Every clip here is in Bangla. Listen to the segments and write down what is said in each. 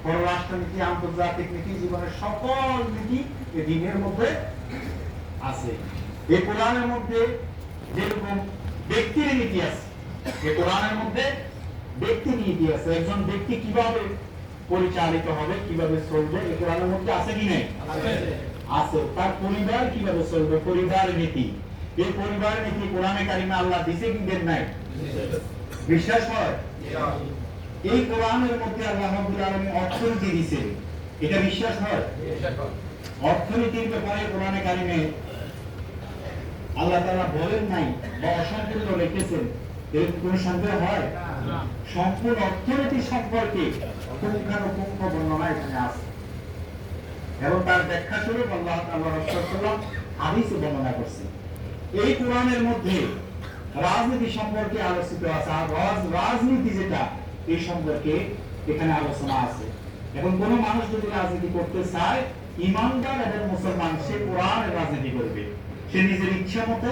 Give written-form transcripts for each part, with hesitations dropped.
পররাষ্ট্রনীতি, আন্তর্জাতিক নীতি, জীবনের সকল নীতি এই দ্বীনের মধ্যে আছে। এই কোরআনের মধ্যে যেরকম ব্যক্তির নীতি আছে, এই কোরআনের মধ্যে ব্যক্তি নীতি আছে। একজন ব্যক্তি কিভাবে পরিচালিত হবে, কিভাবে চলবে, এই কোরআনের মধ্যে আছে কি নাই? আছে। তার পরিবার কিভাবে চলবে, পরিবার নীতি, এই পরিবার নীতি কোরআনে কারিমে আল্লাহ দিছে কি দেন নাই? বিশ্বাস হয়? এই কোরআনের মধ্যে আল্লাহ রাব্বুল আলামিন অর্থনীতি দিয়েছেন, এটা বিশ্বাস হয়? অর্থনীতির ব্যাপারে কোরআনে কারিমে আল্লাহ তাআলা বলেন নাই বা অসম্পূর্ণ রেখেছেন, এর কোনো সন্দেহ হয়? সম্পূর্ণ অর্থনীতি সম্পর্কে পুঙ্খানুপুঙ্খ বর্ণনা এখানে আছে এবং তার ব্যাখ্যা স্বরূপ আল্লাহ রাসূলুল্লাহ হাদিসে বর্ণনা করছেন। এই কোরআনের মধ্যে রাজনীতি সম্পর্কে আলোচিত আছে, আর রাজনীতি যেটা এই সম্পর্কে এখানে আলোচনা আছে। এখন কোন মানুষ যদি রাজনীতি করতে চায়, ইমানদার এবং মুসলমান, সে কোরআনের রাজনীতি করবে। সে নিজের ইচ্ছা মতো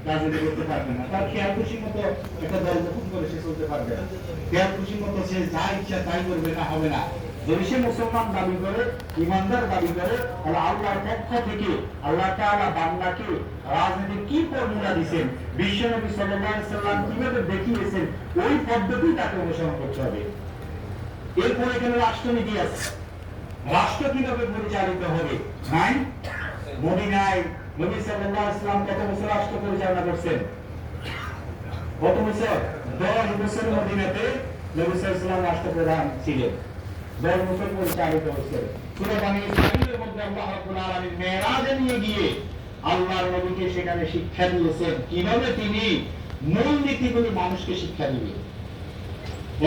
রাজনীতি করতে পারবে না, তার খেয়াল খুশি মতো একটা দল গঠন করে সে চলতে পারবে না, খেয়াল খুশি মতো সে যা ইচ্ছা তাই করবে, না হবে না। যদি সে মুসলমান দাবি করে, ইমানদার দাবি করে, তাহলে আল্লাহর পক্ষ থেকে আল্লাহ তাআলা বান্দাকে রাজনীতির কি ফর্মুলা দিয়েছেন, বিশ্বনবী সাল্লাল্লাহু আলাইহি সাল্লাম কিভাবে দেখিয়েছেন, ওই পদ্ধতি তাকে অনুসরণ করতে হবে। এরপরে এখানে রাষ্ট্রনীতি আছে, রাষ্ট্র কিভাবে পরিচালিত হবে নাই? মদিনায় নবী সাল্লাল্লাহু আলাইহি সাল্লাম কত বছর রাষ্ট্র পরিচালনা করছেন? কত বছর? 10 বছর মদিনাতে নবী সাল্লাল্লাহু আলাইহি সাল্লাম রাষ্ট্রপ্রধান ছিলেন, 10 বছর পরিচালিত হয়েছে। সূরা বনী ইসরাঈলের মধ্যে আল্লাহ রাব্বুল আলামিন মেরাজে নিয়ে গিয়ে আল্লাহর নবীকে সেখানে শিক্ষা দিয়েছেন কিভাবে তিনি মূল নীতিগুলি মানুষকে শিক্ষা দিবেন।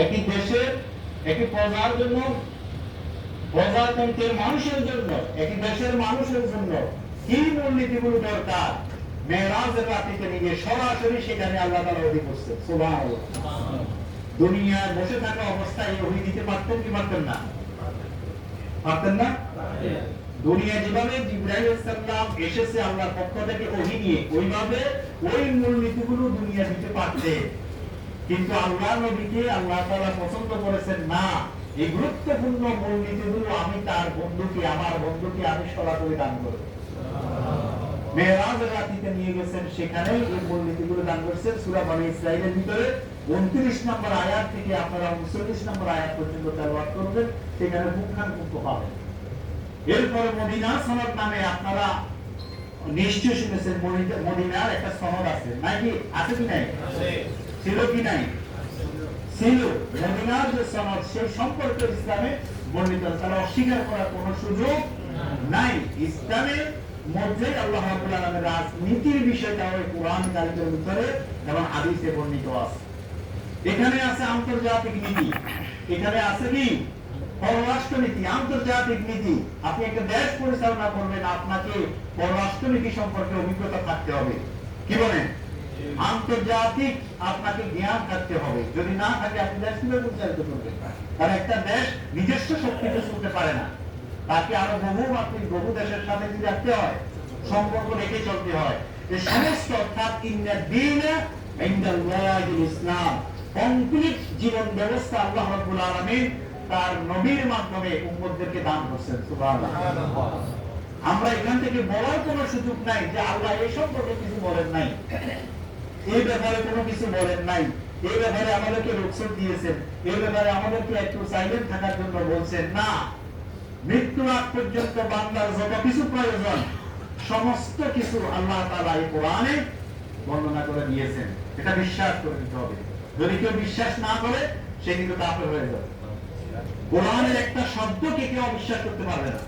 একটি দেশের একটি প্রজার জন্য, প্রজাতন্ত্রের মানুষের জন্য, একটি দেশের মানুষের জন্য কি মূলনীতিগুলো দরকার, মেরাজের রাতে নিয়ে সরাসরি সেখানে আল্লাহ তাআলা ওহী করছেন। সুবহানাল্লাহ। দুনিয়ায় বসে থাকা অবস্থায় ওহী দিতে পারতেন কি পারতেন না? পারতেন না? দুনিয়া যেভাবে জিবরাইল আলাইহিস সালাম এসেছে আল্লাহর পক্ষ থেকে ওহী নিয়ে, ওইভাবে ওই মূলনীতিগুলো দুনিয়া দিতে পারতেন, কিন্তু আল্লাহর নবীকে আল্লাহ তাআলা পছন্দ করেছেন না, এই গুরুত্বপূর্ণ মূলনীতিগুলো আমি তার বন্ধুকে, আমার বন্ধুকে আমি সরাসরি দান করব। মেরাজের রাতে নিয়ে গেছেন, সেখানে এই মূলনীতিগুলো দান করেছেন। সূরা বনী ইসরাঈলের ভিতরে 29 নম্বর আয়াত থেকে আপনারা 39 নম্বর আয়াত পর্যন্ত তেলাওয়াত করবেন, সেখানে পুঙ্খানুপুঙ্খ পাবেন। এরপরে মদিনা সনদ নামে আপনারা নিশ্চয় শুনেছেন, মদিনার একটা সনদ আছে নাকি? আছে কি নাই? ছিল কি নাই? ছিল। মদিনার যে সনদ, সেই সম্পর্কে ইসলামে বর্ণিত আছে, তারা অস্বীকার করার কোনো সুযোগ নাই। ইসলামের মধ্যে আল্লাহ রাব্বুল আলামিনের রাজনীতির বিষয়টা ওই কোরআন কারিমের ভিতরে এবং হাদিসে বর্ণিত আছে। এখানে আছে আন্তর্জাতিক নীতি, এখানে আছে কি? পররাষ্ট্রনীতি, আন্তর্জাতিক নীতি। আপনি একটা দেশ পরিচালনা করবেন, আপনাকে পররাষ্ট্রনীতি সম্পর্কে অভিজ্ঞতা থাকতে হবে। কি বলেন? আন্তর্জাতিক আপনাকে জ্ঞান থাকতে হবে। যদি না থাকে আপনি দেশ কিভাবে পরিচালিত করবেন? কারণ একটা দেশ নিজস্ব শক্তিতে চলতে পারে না, তাকে আরো বহু দেশের সাথে যদি রাখতে হয়, সম্পর্ক রেখে চলতে হয়। এই সমস্ত অর্থাৎ ইসলাম কমপ্লিট জীবন ব্যবস্থা আল্লাহ রাব্বুল আলামিন তার নবীর মাধ্যমে উম্মতদেরকে দান করেছেন। সুবহানাল্লাহ। আমরা এখান থেকে বলার কোনো সুযোগ নাই যে আল্লাহ এই সম্পর্কে কিছু বলেন নাই, এই ব্যাপারে কোনো কিছু বলেন নাই, এই ব্যাপারে আমাদেরকে রুখসত দিয়েছেন, এই ব্যাপারে আমাদেরকে একটু সাইলেন্ট থাকার জন্য বলছেন না। মৃত্যুর আগ পর্যন্ত বান্দার যত কিছু প্রয়োজন সমস্ত কিছু আল্লাহ তাআলা এই কোরআনে বর্ণনা করে দিয়েছেন। এটা বিশ্বাস করে নিতে হবে। যদি কেউ বিশ্বাস না করে, সে কিন্তু কাফের হয়ে যাবে। কোরআনের একটা শব্দকে কেউ অবিশ্বাস করতে পারবে না।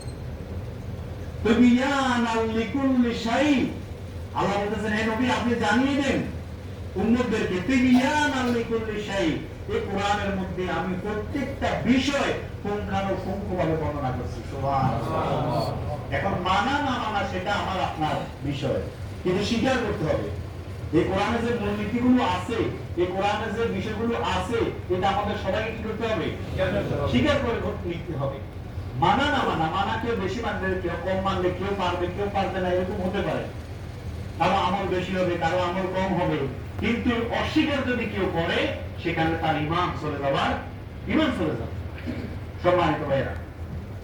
তিবয়ানাল লিকুল্লি শাই, আল্লাহ বলতেছেন হে নবী আপনি জানিয়ে দেন উম্মতদেরকে, তিবয়ানাল লিকুল্লি শাই, এই কোরআনের মধ্যে আমি প্রত্যেকটা বিষয় পুঙ্খানুপুঙ্খভাবে বর্ণনা করছি। সুবহানাল্লাহ। এখন মানা না মানা সেটা আমার আপনার বিষয়, কিন্তু স্বীকার করতে হবে এই কোরআনে যে মূলনীতিগুলো আছে, এই কোরআনে যে বিষয়গুলো আছে, এটা আমাদের সবাইকে কি করতে হবে? স্বীকার করে নিতে হবে। মানা না মানা, মানা কেউ বেশি মানবে, কেউ কম মানবে, কেউ পারবে, কেউ পারবে না, এরকম হতে পারে। কারো আমল বেশি হবে, কারো আমল কম হবে, কিন্তু অস্বীকার যদি কেউ করে, সেখানে তার ইমান চলে যাবে। সম্মানিত ভাইরা,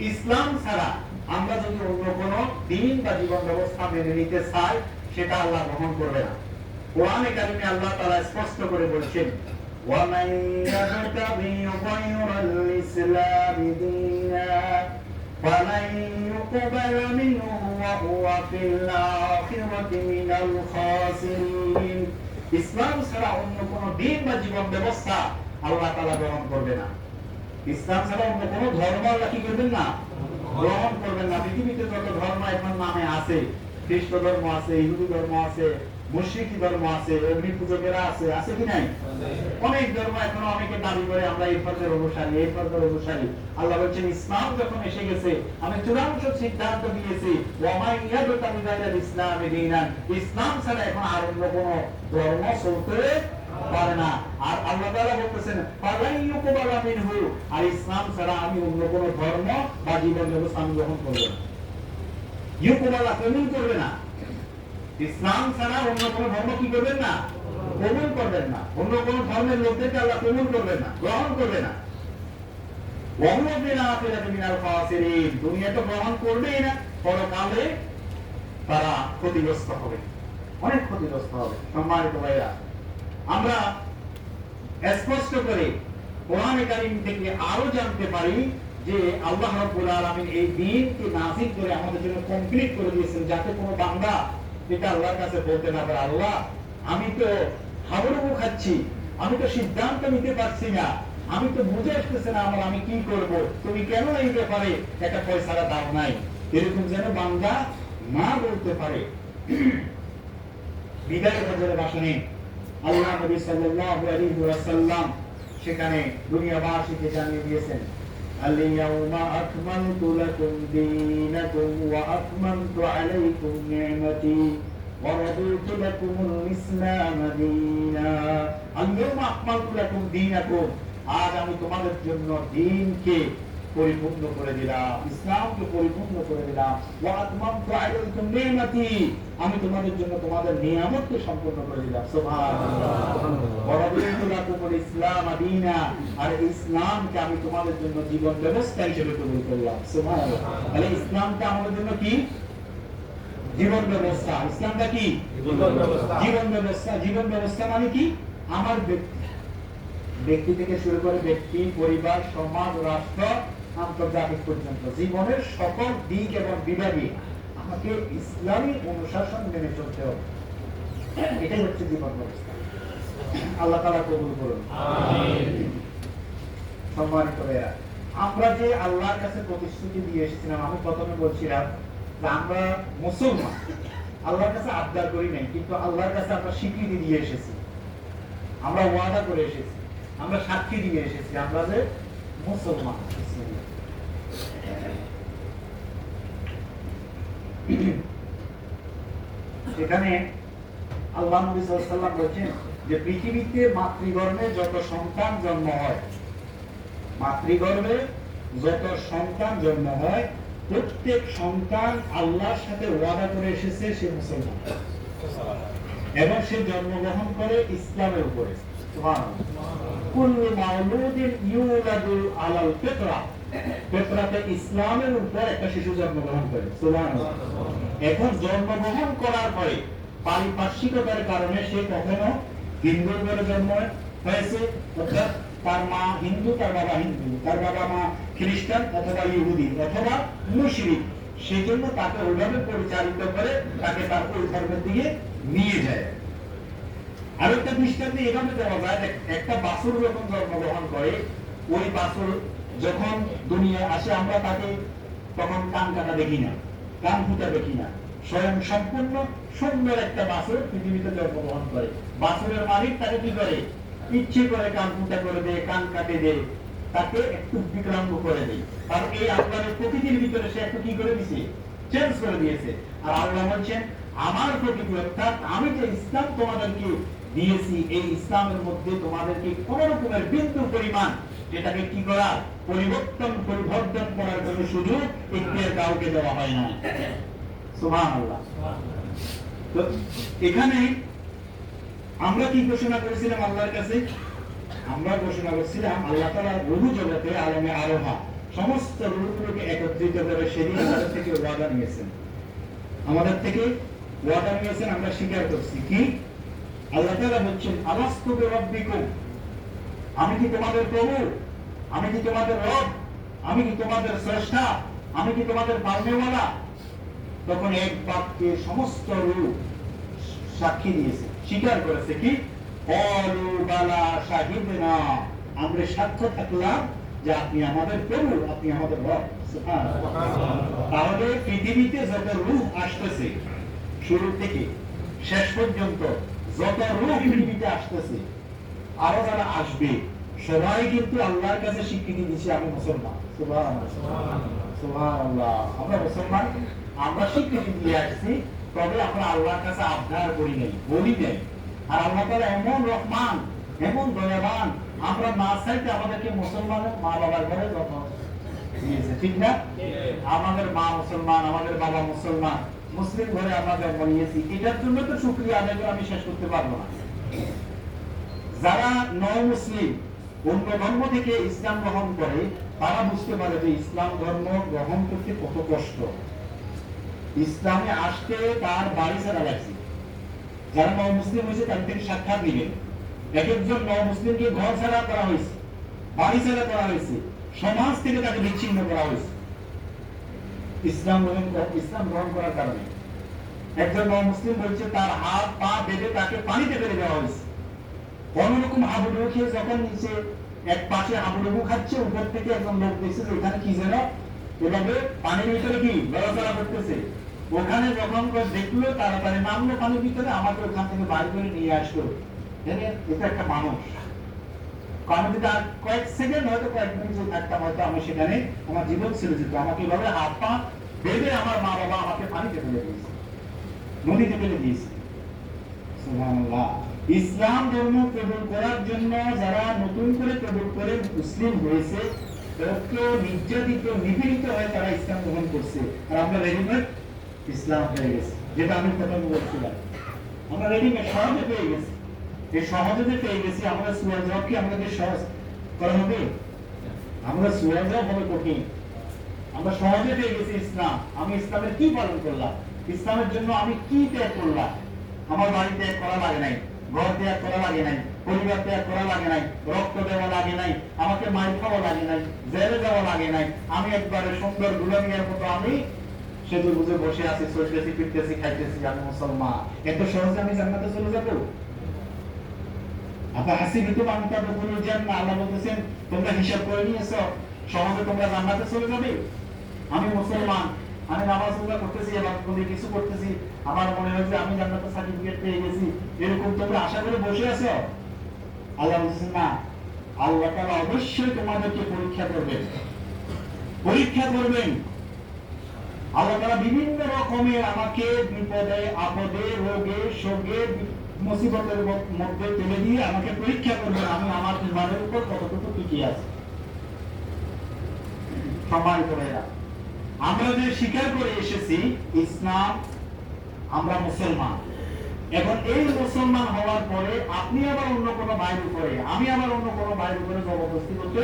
ইসলাম ছাড়া আমরা যদি অন্য কোনো দিন বা জীবন ব্যবস্থা মেনে নিতে চাই, সেটা আল্লাহ গ্রহণ করবে না। কোরআনে কারিমে আল্লাহ তাআলা স্পষ্ট করে বলেছেন, وَمَن يَبْتَغِي غَيْرَ الْإِسْلَامِ دِينًا فَلَن يُقْبَلَ مِنْهُ وَهُوَ فِي الْآخِرَةِ مِنَ الْخَاسِرِينَ। ইসলাম ছাড়া অন্য কোনো দিন বা জীবন ব্যবস্থা আল্লাহ তাআলা গ্রহণ করবে না। ইসলাম ছাড়া অন্য কোনো ধর্ম আল্লাহ কি করবেন না? গ্রহণ করবেন না। পৃথিবীতে যত ধর্ম এখন নামে আছে, খ্রিস্ট ধর্ম আছে, ইহুদি ধর্ম আছে, মুশরিকি ধর্ম আছে, অগ্নি পূজকেরা আছে, আছে কি নাই? অনেক ধর্ম এখনো অনেকে দাবি করে আমরা এই ফরজের অনুসারী, এই ফরজের অনুসারী। আল্লাহ বলছেন ইসলাম যখন এসে গেছে, আমি চূড়ান্ত সিদ্ধান্ত দিয়েছি, ওয়ামা ইয়াবতাগি গায়রাল ইসলামি দীনান, ইসলাম ছাড়া এখন আর অন্য কোনো ধর্ম চলতে পারে না। আর আল্লাহ তাআলা বলতেছেন ফালাই ইউকবালা মিনহু, আর ইসলাম ছাড়া আমি অন্য কোনো ধর্ম বা জীবন ব্যবস্থা আমি গ্রহণ করব না। ইউকবালা কবুল করবে না। ইসলাম ছাড়া অন্য কোনো ধর্ম কি করবেন না? কবুল করবেন না। অন্য কোনো ধর্মের লোকদেরকে আল্লাহ কবুল করবেন না, গ্রহণ করবে না। ওয়াহুয়া ফিল আখিরাতি মিনাল খাসিরিন, দুনিয়া তো গ্রহণ করবেই না, পরকালে তারা ক্ষতিগ্রস্ত হবে, অনেক ক্ষতিগ্রস্ত হবে। সম্মানিত ভাইরা, আমরা স্পষ্ট করে কোরআনে কারীম থেকে আরো জানতে পারি যে আল্লাহ রাব্বুল আলামিন এই দ্বীনকে নাযিল করে আমাদের জন্য কমপ্লিট করে দিয়েছেন, যাতে কোনো বান্দা এটা আল্লাহর কাছে বলতে না পারে, আল্লাহ আমি তো হাবুডুবু খাচ্ছি, আমি তো সিদ্ধান্ত নিতে পারছি না, আমি তো বুঝে আসতেছে না আমার আমি কি করব, তুমি কেন এই ব্যাপারে একটা ফয়সালা দাও নাই, এরকম যেন বান্দা না বলতে পারে। বিদায় হজরের ভাষণে আল্লাহ নবী সাল্লাল্লাহু আলাইহি ওয়াসাল্লাম সেখানে দুনিয়াবাসীকে জানিয়ে দিয়েছেন, اليوم أكملت لكم دينكم وأتممت عليكم نعمتي ورضيت لكم الإسلام دينا। اليوم أكملت لكم دينكم, আজ আমি তোমাদের জন্য দ্বীনকে পরিপূর্ণ করে দিলাম, ইসলামকে পরিপূর্ণ করে দিলাম। ওয়া আতমামতু আলাইকুম নি'মাতি, আমি তোমাদের জন্য তোমাদের নিয়ামতকে সম্পূর্ণ করে দিলাম। সুবহানাল্লাহ। ওয়া রাদিতু লাকুমুল ইসলাম দীনা, আর ইসলামকে আমি তোমাদের জন্য জীবন ব্যবস্থা হিসেবে কবুল করলাম। সুবহানাল্লাহ। তাহলে ইসলামটা আমাদের জন্য কি? জীবন ব্যবস্থা। ইসলামটা কি? জীবন ব্যবস্থা। জীবন ব্যবস্থা। জীবন ব্যবস্থা মানে কি? আমার ব্যক্তি থেকে শুরু করে ব্যক্তি, পরিবার, সমাজ, রাষ্ট্র, আন্তর্জাতিক পর্যন্ত জীবনের সকল দিক এবং বিভাগে আমাকে ইসলামী অনুশাসন মেনে চলতে হবে। এটাই হচ্ছে জীবন ব্যবস্থা। আল্লাহ তাআলা কবুল করুন। আমিন। সম্মানিত ভাইরা, আমরা যে আল্লাহর কাছে প্রতিশ্রুতি দিয়ে এসেছিলাম, আমি প্রথমে বলছিলাম যে আমরা মুসলমান, আল্লাহর কাছে আবদার করি নাই, কিন্তু আল্লাহর কাছে আমরা স্বীকৃতি দিয়ে এসেছি, আমরা ওয়াদা করে এসেছি, আমরা সাক্ষী দিয়ে এসেছি আমরা যে মুসলমান। এখানে আল্লাহ নবী সাল্লাল্লাহু আলাইহি ওয়াসাল্লাম বলেছেন যে পৃথিবীতে মাতৃগর্ভে যত সন্তান জন্ম হয়, মাতৃগর্ভে যত সন্তান জন্ম হয়, প্রত্যেক সন্তান আল্লাহর সাথে ওয়াদা করে এসেছে সে মুসলমান এবং সে জন্মগ্রহণ করে ইসলামের উপরে। কুল্লু মাউলুদিন ইউলাদু আলাল ফিতরা, ফিতরাতে ইসলামের উপর একটা শিশু জন্মগ্রহণ করে। সুবহানাল্লাহ। এখন জন্মগ্রহণ করার পরে পারিপার্শ্বিকতার কারণে সে কখনো হিন্দুর ঘরে জন্ম হয়েছে, অর্থাৎ তার মা হিন্দু, তার বাবা হিন্দু, তার বাবা মা খ্রিস্টান অথবা ইহুদি অথবা মুশরিক, সেই জন্য তাকে ওইভাবে পরিচালিত করে তাকে তার ওই ধর্মের দিকে নিয়ে যায়। আরেকটা দৃষ্টান্ত এভাবে দেওয়া যায়, একটা বাছুর যখন জন্মগ্রহণ করে, ওই বাছুর যখন দুনিয়া আসে আমরা তাকে তখন কান কাটা দেখি না, কান ফুটা দেখি না, স্বয়ং সম্পূর্ণ সুন্দর একটা বাছুর পৃথিবীতে জন্মগ্রহণ করে। বাছুরের মালিক তাকে কি করে? ইচ্ছে করে কান ফুটা করে দেয়, কান কাটে দেয়, তাকে একটু বিকলাঙ্গ করে দেয়। আর এই আল্লাহর প্রকৃতির ভিতরে সে একটু কি করে দিয়েছে? চেঞ্জ করে দিয়েছে। আর আল্লাহ বলছেন আমার প্রকৃতি, অর্থাৎ আমি যে ইসলাম তোমাদেরকে দিয়েছি, এই ইসলামের মধ্যে তোমাদেরকে কোন রকমের বিন্দু পরিমাণ এটাকে কি করা, পরিবর্তন করার জন্য সুযোগ ইখতিয়ার কাউকে দেওয়া হয় না। সুবহানাল্লাহ। তো এখানে আমরা কি ঘোষণা করেছিলাম আল্লাহর কাছে? আমরা ঘোষণা করেছিলাম আল্লাহ তাআলা রূহ জগতে আলমে আরোহা সমস্ত রূহগুলোকে একত্রিত করে সেদিন আমাদের থেকে ওয়াদা নিয়েছেন, আমরা স্বীকার করছি। কি আল্লাহ তাআলা বলছেন, আলাস্তু বিরাব্বিকুম, আমি কি তোমাদের প্রভু, আমি কি তোমাদের রব, আমি কি তোমাদের স্রষ্টা, আমি কি তোমাদের পালনেওয়ালা? তখন এক বাক্যে সমস্ত রূহ সাক্ষী দিয়েছে, স্বীকার করেছে। কি ক্বালু বালা শাহিদনা, আমরা সাক্ষ্য থাকলাম যে আপনি আমাদের প্রভু, আপনি আমাদের রব। সুবহানাল্লাহ। তাহলে পৃথিবীতে যত রূহ আসতেছে শুরু থেকে শেষ পর্যন্ত যত রূহ পৃথিবীতে আসতেছে, আরো যারা আসবে, সবাই কিন্তু আল্লাহর কাছে স্বীকৃতি দিচ্ছে আমি মুসলমান। সুবহানাল্লাহ, সুবহানাল্লাহ। আমরা মুসলমান, আমরা স্বীকৃতি দিয়ে আসছি, তবে আমরা আল্লাহর কাছে আবদার করি নাই, বলি নাই। আর আল্লাহ তাআলা এমন রহমান, এমন দয়াবান, আমরা না চাইতে আমাদেরকে মুসলমানের মা বাবার ঘরে যত্ন দিয়েছে, ঠিক না? আমাদের মা মুসলমান, আমাদের বাবা মুসলমান, মুসলিম ঘরে আমরা জন্ম নিয়েছি, এটার জন্য তো শুকরিয়া আদায় করে আমি শেষ করতে পারবো না। যারা নয় মুসলিম, অন্য ধর্ম থেকে ইসলাম গ্রহণ করে, তারা বুঝতে পারে যে ইসলাম ধর্ম গ্রহণ করতে কত কষ্ট, ইসলামে আসতে তার বাড়ি ছাড়া লাগছে। যারা নয় মুসলিম হয়েছে তাদের থেকে সাক্ষাৎ নিবেন, এক একজন নয় মুসলিমকে ঘর ছাড়া করা হয়েছে, বাড়ি ছাড়া করা হয়েছে, সমাজ থেকে তাকে বিচ্ছিন্ন করা হয়েছে ইসলাম গ্রহণ করার কারণে। একজন নয় মুসলিম বলছে তার হাত পা বেঁধে তাকে পানিতে ফেলে দেওয়া হয়েছে। কোনরকম হাবুডুবু খেয়ে যখন নিচে এক পাশে হাবুডুবু খাচ্ছে, উপর থেকে একজন লোক দেখছে যে ওখানে কি যেন এভাবে পানির ভিতরে কি লড়াচড়া করতেছে, ওখানে যখন দেখলো তাড়াতাড়ি নামলো পানির ভিতরে, আমাকে ওখান থেকে বাইর করে নিয়ে আসলো। এটা একটা মানুষ, আমি যদি আর কয়েক সেকেন্ড হয়তো কয়েক মিনিট থাকতাম, হয়তো আমি সেখানে আমার জীবন ছেড়ে যেত। আমাকে এভাবে হাত পা বেঁধে আমার মা বাবা আমাকে পানিতে ফেলে দিয়েছে, নদীতে ফেলে দিয়েছে। সুবহানাল্লাহ। ইসলাম ধর্ম কবুল করার জন্য যারা নতুন করে কবুল করে মুসলিম হয়েছে, নির্যাতিত নিপীড়িত হয়ে তারা ইসলাম গ্রহণ করছে, আর আমরা রেডিমেড ইসলাম পেয়ে গেছি। যেটা আমি প্রথম বলছিলাম, আমরা রেডিমেড সহজে পেয়ে গেছি। এই সহজে যে পেয়ে গেছি, আমরা সুয়াজ কি আমাদের সহজ করা হবে? আমরা সুয়াজ হবে কঠিন। আমরা সহজে পেয়ে গেছি ইসলাম। আমি ইসলামের কি পালন করলাম, ইসলামের জন্য আমি কি ত্যাগ করলাম? আমার বাড়ি ত্যাগ করা লাগে নাই, ঘর ত্যাগ করা লাগে নাই, পরিবার ত্যাগ করা লাগে নাই, রক্ত দেওয়া লাগে নাই, আমাকে মার খাওয়া লাগে নাই, জেলে যাওয়া লাগে নাই। আমি একবারে সুন্দর গুলামিয়ার মতো আমি সেজে বুঝে বসে আছি, চলতেছি, ফিরতেছি, খাইতেছি, আমি মুসলমান। এত সহজে আমি জান্নাতে চলে যাবো? আল্লাহ বলতেছেন তোমরা হিসাব করে নিয়েছো, সহজে তোমরা জান্নাতে চলে যাবে? আমি মুসলমান, আমি নামাজ রোজা করতেছি, কিছু করতেছি, আমার মনে হয়েছে আমি জান্নাতের সার্টিফিকেট পেয়ে গেছি, এরকম তোমরা আশা করে বসে আছো? আল্লাহ বলছেন না, আল্লাহ তাআলা অবশ্যই তোমাদেরকে পরীক্ষা করবেন, পরীক্ষা করবেন। আল্লাহ তাআলা বিভিন্ন রকমের আমাকে বিপদে আপদে রোগে শোকে মুসিবতের মধ্যে তুলে দিয়ে আমাকে পরীক্ষা করবেন, আমি আমার ইমানের উপর কতটুকু টিকে আছি। সম্মানিত ভাইরা, আমরা যে স্বীকার করে এসেছি ইসলাম, আমরা মুসলমান। এখন এই মুসলমান হওয়ার পরে আপনি আবার অন্য কোনো ভাইয়ের উপরে, আমি আবার অন্য কোনো ভাইয়ের উপরে জবরদস্তি করতে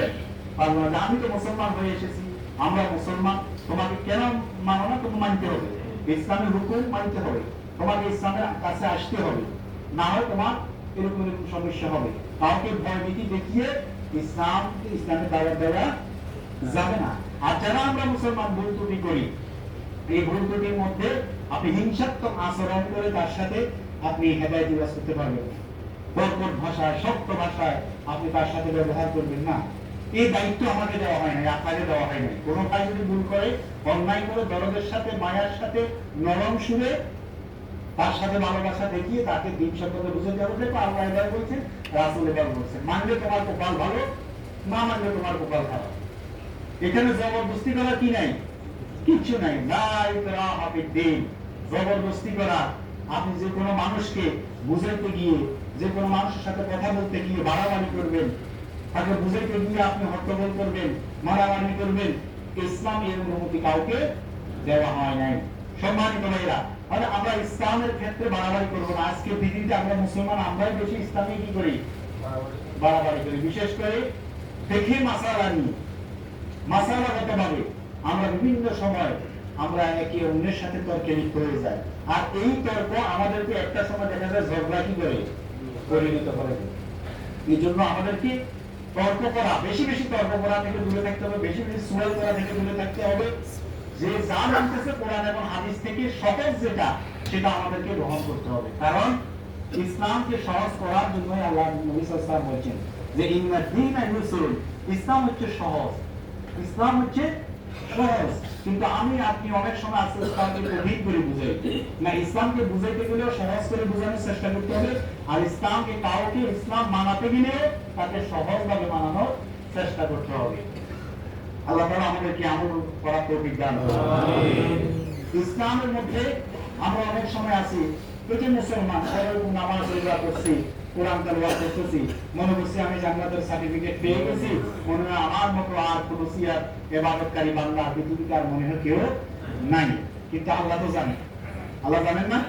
পারবো না। আমি তো মুসলমান হয়ে এসেছি, আমরা মুসলমান, তোমাকে কেন মানো না? তুমি মানতে হবে, ইসলামের হুকুম মানতে হবে, তোমাকে ইসলামের কাছে আসতে হবে, না হয় তোমার এরকম এরকম সমস্যা হবে। কাউকে ভয়ভীতি দেখিয়ে ইসলামের দাওয়াত দেওয়া যাবে না। আর যারা আমরা মুসলমান ভুল ত্রুটি করি, এই ভুল ত্রুটির মধ্যে আপনি হিংসাত্মক আচরণ করে তার সাথে আপনি হেদায়েত বিরাজ করতে পারবেন না। কর্কট ভাষায়, শক্ত ভাষায় আপনি তার সাথে ব্যবহার করবেন না। এই দায়িত্ব আমাকে দেওয়া হয় নাই, আপনাকে দেওয়া হয় নাই। কোনো ভাই যদি ভুল করে, অন্যায় করে, দরদের সাথে, মায়ার সাথে, নরম সুরে তার সাথে ভালোবাসা দেখিয়ে তাকে দিন সম্পর্কে বুঝতে হবে। আল্লাহ এবার বলছেন, রাসূল এবার বলছেন, মানলে তোমার কপাল ভালো, না মানলে তোমার কপাল খারাপ। এখানে জবরদস্তি করা কি নাই? কিচ্ছু নাই। লা ইকরাহা ফিদ্দীন। জবরদস্তি করা, আপনি যে কোনো মানুষকে বুঝাইতে গিয়ে, যে কোনো মানুষের সাথে কথা বলতে গিয়ে বাড়াবাড়ি করবেন, তাকে বুঝাইতে গিয়ে আপনি হট্টগোল করবেন, মারামারি করবেন, ইসলাম এর অনুমতি কাউকে দেওয়া হয় নাই। সম্মানিত ভাইরা, মানে আমরা ইসলামের ক্ষেত্রে বাড়াবাড়ি করবো না। আজকে পৃথিবীতে আমরা মুসলমান, আমরাই বেশি ইসলামে কি করি? বাড়াবাড়ি করি। বিশেষ করে দেখে মাসালা নিয়ে, মাসালাগতভাবে আমরা বিভিন্ন সময় আমরা একে অন্যের সাথে তর্কে লিপ্ত হয়ে যাই, আর এই তর্ক আমাদেরকে একটা সময় দেখা যায় ঝগড়া কি করে পরিণত করে দেয়। এই জন্য আমাদেরকে তর্ক করা, বেশি বেশি তর্ক করা থেকে দূরে থাকতে হবে, বেশি বেশি সুয়াল করা থেকে দূরে থাকতে হবে। যে যা জানতেছে কোরআন এবং হাদিস থেকে সহজ যেটা, সেটা আমাদেরকে গ্রহণ করতে হবে। কারণ ইসলামকে সহজ করার জন্য আল্লাহ নবী সাল্লাল্লাহু আলাইহি ওয়াসাল্লাম বলেছেন যে ইন্না দীনা ইউসরুন, ইসলাম হচ্ছে সহজ, ইসলাম হচ্ছে সহজ। কিন্তু আমি আপনি অনেক সময় আজকে ইসলামকে কঠিন করে বুঝাই না, ইসলামকে বুঝাইতে গেলেও সহজ করে বোঝানোর চেষ্টা করতে হবে, আর ইসলামকে কাউকে ইসলাম মানাতে গেলেও তাকে সহজভাবে মানানোর চেষ্টা করতে হবে। আল্লাহ তাআলা আমাদেরকে আমল করার তৌফিক দান করুন। ইসলামের মধ্যে আমরা অনেক সময় আছি, এই যে মুসলমান সবাই নামাজ রোজা করছি, কোরআন তেলাওয়াত করতেছি, মনে করছি আমি জান্নাতের সার্টিফিকেট পেয়ে গেছি, মনে হয় আমার মতো আর কোন সিয়ার ইবাদতকারী বান্দা পৃথিবীতে আর মনে হয় কেউ নাই। কিন্তু আল্লাহ তো জানেন, আল্লাহ জানেন না?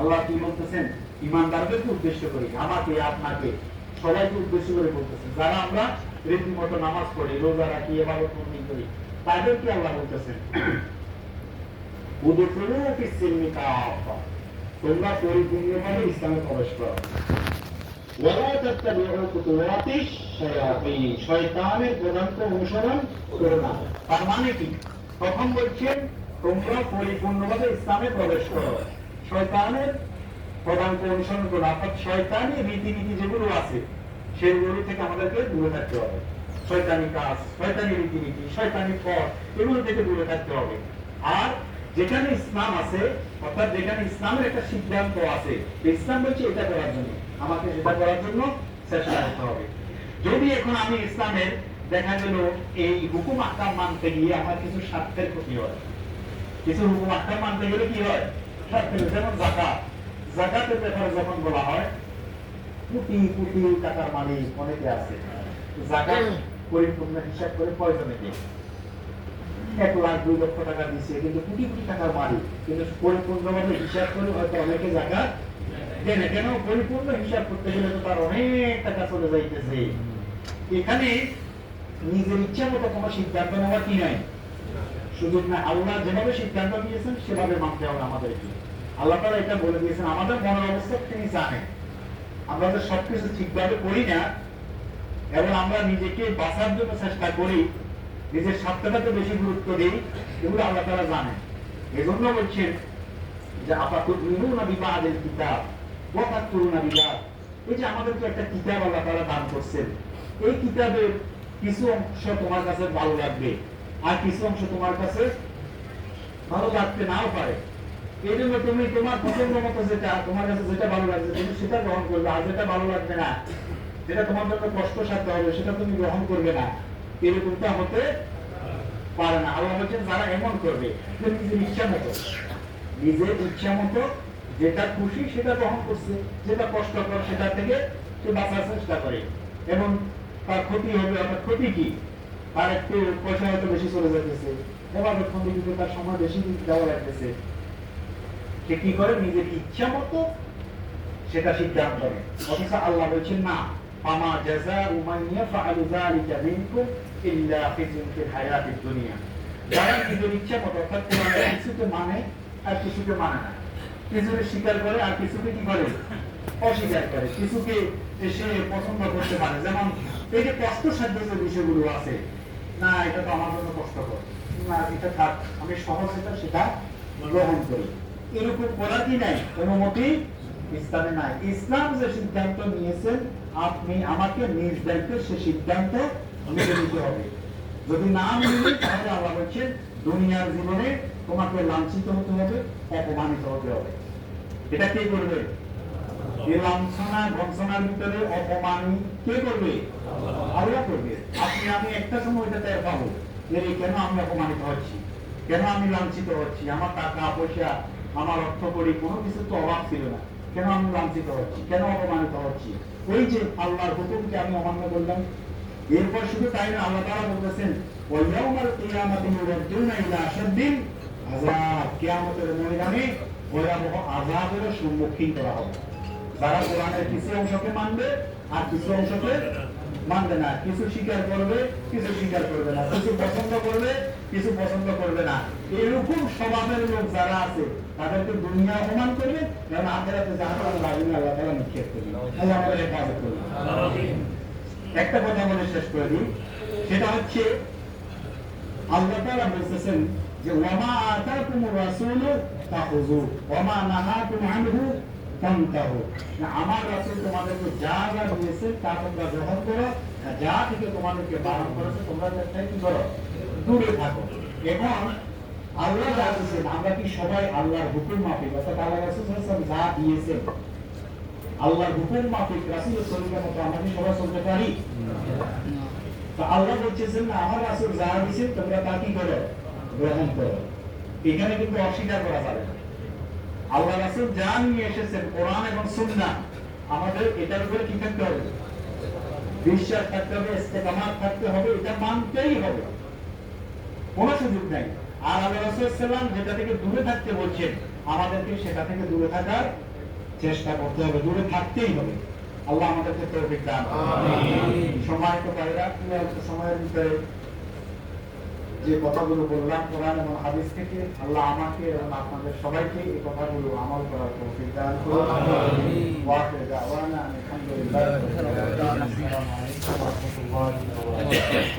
আল্লাহ কি বলতেছেন? ঈমানদারদেরকে উদ্দেশ্য করে, আমাকে আপনাকে সবাইকে উদ্দেশ্য করে বলতেছেন, যারা আমরা রীতিমতো নামাজ পড়ি, রোজা রাখি, ইবাদত করি, তাদেরকে আল্লাহ বলতেছেন উদখুলু ফিস-সিলমি কাফা, তোমরা পরিপূর্ণভাবে ইসলামে প্রবেশ করো। ওয়ালা তাত্তাবিউ খুতুওয়াতিশ শায়াতিন, শয়তানের পদাঙ্ক অনুসরণ করো না। তার মানে কি? প্রথম বলছেন তোমরা পরিপূর্ণভাবে ইসলামে প্রবেশ করো, শয়তানের পদাঙ্ক অনুসরণ করো, অর্থাৎ শয়তানি রীতিনীতি যেগুলো আছে সেগুলো থেকে আমাদেরকে দূরে থাকতে হবে। শয়তানি কাজ, শয়তানি রীতিনীতি, শয়তানি পথ, এগুলো থেকে দূরে থাকতে হবে। আর যেখানে ইসলাম আছে, অর্থাৎ যেখানে ইসলামের একটা সিদ্ধান্ত আছে, ইসলাম বলছে এটা করার জন্য, আমাকে সেটা করার জন্য চেষ্টা করতে হবে। যদি এখন আমি ইসলামের দেখা গেল এই হুকুম আহকাম মানতে গিয়ে আমার কিছু স্বার্থের ক্ষতি হয়, কিছু হুকুম আহকাম মানতে গেলে কি হয় স্বার্থের, যেমন যাকাত, যাকাতের ব্যাপারে যখন বলা হয় কোটি কোটি টাকার মালিক অনেকে আছে, যাকাত পরিপূর্ণ হিসাব করে প্রয়োজনে কি 1 লাখ 2 লক্ষ টাকা দিচ্ছে, কিন্তু কোটি কোটি টাকার মালিক, কিন্তু পরিপূর্ণভাবে হিসাব করে হয়তো অনেকে যাকাত দেন। কেন? পরিপূর্ণ হিসাব করতে গেলে তো তার অনেক টাকা চলে যাইতেছে। এখানে নিজের ইচ্ছা মতো কোনো সিদ্ধান্ত নেওয়ার কি নাই, সুযোগ না। আল্লাহ যেভাবে সিদ্ধান্ত দিয়েছেন সেভাবে মানতে হবে আমাদেরকে। আল্লাহ তাআলা এটা বলে দিয়েছেন, আমাদের মনের অবস্থা তিনি জানেন। আমরা তো সবকিছু ঠিকভাবে করি না এবং আমরা নিজেকে বাঁচার জন্য চেষ্টা করি, নিজের স্বার্থটাকে বেশি গুরুত্ব দিই, এগুলো আল্লাহ তাআলা জানেন। এজন্য বলছেন যে আফাতুমিনুনা বিবাদিল কিতাব ওয়া তাকফুরুনা বিবাদ, এই যে আমাদেরকে একটা কিতাব আল্লাহ তাআলা দান করছেন, এই কিতাবের কিছু অংশ তোমার কাছে ভালো লাগবে আর কিছু অংশ তোমার কাছে ভালো লাগতে নাও পারে। এই জন্য তুমি তোমার পছন্দ মতো যেটা তোমার কাছে যেটা ভালো লাগবে তুমি সেটা গ্রহণ করবে, আর যেটা ভালো লাগবে না, যেটা তোমার জন্য কষ্টসাধ্য হবে, সেটা তুমি গ্রহণ করবে না। এরকমটা হতে পারে না। আল্লাহ বলছেন যারা এমন করবে, নিজের ইচ্ছা মতো, নিজের ইচ্ছা মতো যেটা খুশি সেটা গ্রহণ করছে, যেটা কষ্টকর সেটা থেকে সে বাঁচার চেষ্টা করে, এবং তার ক্ষতি হবে। অর্থাৎ ক্ষতি কি? তার একটু পয়সা হয়তো বেশি চলে যেতেছে, এবার কিন্তু তার সময় বেশি দেওয়া লাগতেছে, সে কি করে? নিজের ইচ্ছা মতো সেটা সিদ্ধান্ত নেয়। অথচ আল্লাহ বলছেন না, ফামা জাযাউ মান ইয়াফআলু যালিকা মিনকুম ইল্লা খিজুন ফিল হায়াতিদ দুনিয়া। যারা নিজের ইচ্ছা মতো, অর্থাৎ কোরআনের কিছুকে মানে আর কিছুকে মানে না, কিছুকে স্বীকার করে আর কিছুকে কি করে? অস্বীকার করে, কিছুকে সে পছন্দ করতে পারে। যেমন এই যে কষ্টসাধ্য যে বিষয়গুলো আছে, না এটা তো আমার জন্য কষ্টকর, না এটা থাক, আমি সহজ সেটা গ্রহণ করি, এরকম করা কি নাই, অনুমতি ইসলামে নাই। ইসলাম যে সিদ্ধান্ত নিয়েছেন, আপনি আমাকে নিজ দায়িত্বে সে সিদ্ধান্ত মেনে নিতে হবে। যদি না মেনে, তাহলে আল্লাহ বলছেন দুনিয়ার জীবনে তোমাকে লাঞ্ছিত হতে হবে, অপমানিত হতে হবে। এটা কে করবে? এই লাঞ্ছনা গঞ্ছনার ভিতরে অপমানি কে করবে? আল্লাহ করবে। আপনি আমি একটা সময় এটা টের পাবো যে কেন আমি অপমানিত হচ্ছি, কেন আমি লাঞ্ছিত হচ্ছি। আমার টাকা পয়সা, আমার অর্থ করি, কোনো কিছু তো অভাব ছিল না, কেন আমি লাঞ্ছিত হচ্ছি, কেন অপমানিত হচ্ছি? ওই যে আল্লাহর হুকুমকে আমি অমান্য করলাম। এরপর শুধু তাই না, আল্লাহ তাআলা বলতেছেন ওয়ায়াউমাল কিয়ামাতি ইউরাদ্দুনা ইলা আশাদ্দিল আযাব, কিয়ামতের ময়দানে ভয়াবহ আযাবের সম্মুখীন করা হবে। যারা কোরআনের কিছু অংশকে মানবে আর কিছু অংশকে মানবে না, কিছু স্বীকার করবে, কিছু স্বীকার করবে না, কিছু পছন্দ করবে, কিছু পছন্দ করবে না। এরকম স্বভাবের লোক যারা আছে তাদেরকে দুনিয়া অপমান করবে, কারণ আখিরাতে জাহান্নাম লাগবে, আল্লাহ তাআলা নিক্ষেপ করবে। আল্লাহ আমাদের হেফাজত করবে। একটা কথা বলে শেষ করে দিই, সেটা হচ্ছে আল্লাহ তাআলা বলতেছেন যে ওয়ামা আতাকুমুর রাসূলু তাখুযু ওয়ামা নাহাকুম আনহু ফান্তাহু। আমার রাসূল তোমাদেরকে যা যা দিয়েছে তা তোমরা গ্রহণ করো, আর যা থেকে তোমাদেরকে বারণ করেছে তোমরা তার কি করো, দূরে থাকো। এখন আল্লাহ যা দিয়েছেন আমরা কি সবাই আল্লাহর হুকুম মাফিক, অর্থাৎ আল্লাহ রাসূল সাল্লাল্লাহু আলাইহি ওয়াসাল্লাম যা দিয়েছেন আল্লাহর হুকুম মাফিক রাসূলের তরিকা মতো আমরা কি সবাই চলতে পারি? তো আল্লাহ বলছেন না আমার রাসূল যা দিয়েছে তোমরা তা কি করো, গ্রহণ করো। এখানে কিন্তু অস্বীকার করা যাবে না। আল্লাহ রাসূল যা নিয়ে এসেছেন কোরআন এবং সুন্নাহ, আমাদের এটার উপরে কি থাকতে হবে, বিশ্বাস থাকতে হবে, ইস্তেকামাত থাকতে হবে, এটা মানতেই হবে, কোনো সুযোগ নাই। আর আল্লাহ রাসূল সাল্লাল্লাহু আলাইহি ওয়াসাল্লাম যেটা থেকে দূরে থাকতে বলছেন আমাদেরকে সেটা থেকে দূরে থাকার চেষ্টা করতে হবে, দূরে থাকতেই হবে। আল্লাহ আমাদেরকে তৌফিক দান করুন। আমিন। সম্মানিত ভাইরা, অল্প সময়ের ভিতরে যে কথাগুলো বললাম কোরআন এবং হাদিস থেকে, আল্লাহ আমাকে এবং আপনাদের সবাইকে এই কথাগুলো আমল করার তৌফিক দান করুন। আমিন। ওয়া আখিরু দাওয়ানা আলহামদুলিল্লাহ। আসসালামু আলাইকুম ওয়া রাহমাতুল্লাহি ওয়া বারাকাতুহু।